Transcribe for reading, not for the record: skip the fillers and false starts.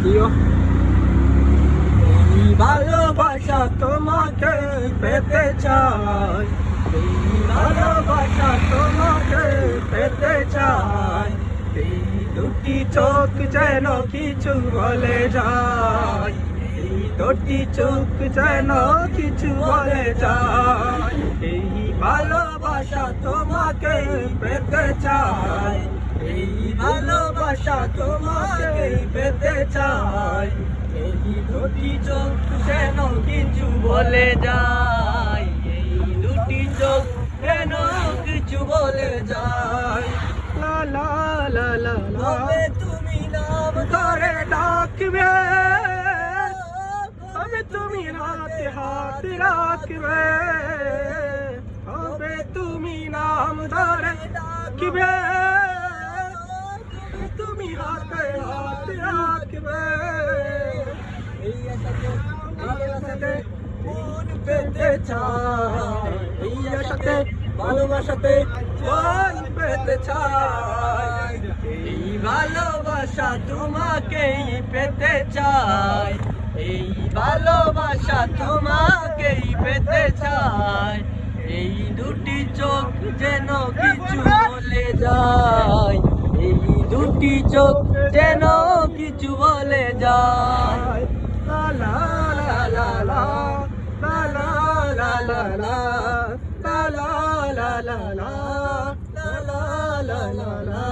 দিও। এই ভালোবাসা তোমাকে পেতে চাই, এই ভালোবাসা তোমাকে পেতে চাই। এই দুটি চোখ যেন কিছু বলে যায়, এই দুটি চোখ যেন কিছু বলে যায়। এই ভালোবাসা তোমাকে পেতে চাই, এই ভালোবাসা তোমাকে পেতে চাই। এই দুটি চোখ যেন কিছু বলে যায়, এই দুটি চোখ যেন কিছু বলে যায়। লা লা লা লা লা, তুমি নাম ধরে ডাকবে, হবে তুমি হাতে হাত রাখবে, হবে তুমি নাম ধরে ডাকবে, তুমি হাতে হাত রাখবে। এই আশাতে মন পেতে চাই, এই আশাতে ভালোবাসাতে মন পেতে চাই। এই ভালোবাসা তোমাকেই পেতে চাই, এই ভালোবাসা তোমাকেই পেতে চাই। এই দুটি চোখ যেন কিছু বলে যায়, এই দুটি চোখ যেন কিছু বলে যায়। লা লা লা লা লা, লা লা লা লা লা, লা লা লা লা লা, লা লা লা লা লা।